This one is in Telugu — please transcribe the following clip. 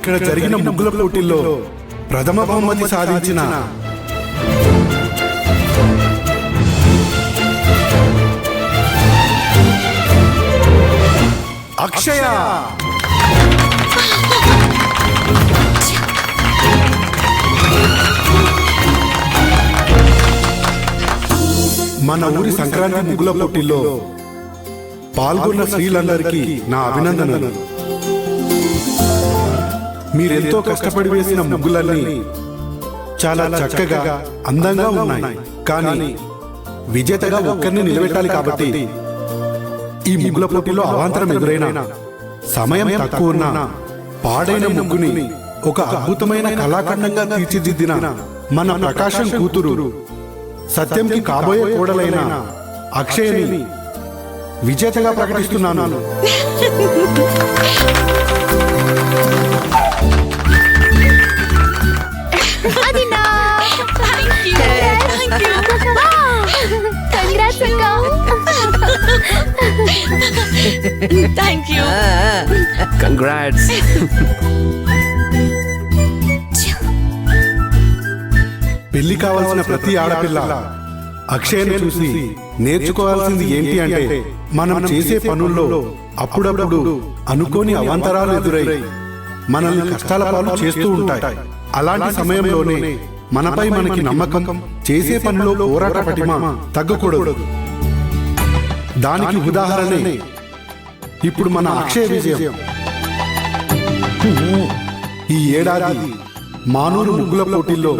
ఇక్కడ జరిగిన ముగ్గుల పోటీల్లో ప్రథమ బహుమతి సాధించిన అక్షయ. మన ఊరి సంక్రాంతి ముగ్గుల పోటీల్లో పాల్గొన్న స్త్రీలందరికీ నా అభినందనలు. మీరెంతో కష్టపడి వేసిన ముగ్గులన్నీ చాలా చక్కగా అందంగా ఉన్నాయి. కానీ విజేతగా ఒక్కరిని నిలబెట్టాలి కాబట్టి ఈ ముగ్గుల పోటీలో అవాంతరం ఎదురైనా సమయం తక్కువ ఉన్న పాడైన ముగ్గుని ఒక అద్భుతమైన కళాఖండంగా తీర్చిదిద్దిన మన ప్రకాశం కూతురు సత్యంకి కాబోయే కోడలైన అక్షయని విజేతగా ప్రకటిస్తున్నాను. Thank you. Congrats. పెళ్లి కావాల్సిన ప్రతి ఆడపిల్ల అక్షయని చూసి నేర్చుకోవాల్సింది ఏంటి అంటే మనం చేసే పనుల్లో అప్పుడప్పుడు అనుకోని అవాంతరాలు ఎదురై మనల్ని కష్టాల పాలు చేస్తూ ఉంటాయి. అలాంటి సమయంలోనే మనపై మనకి నమ్మకం, చేసే పనిలో పోరాట పటిమ తగ్గకూడదు. దానికి ఉదాహరణే ఇప్పుడు మన అక్షయ విజయం. ఈ ఏడాది మానూరు ముగ్గుల పోటీల్లో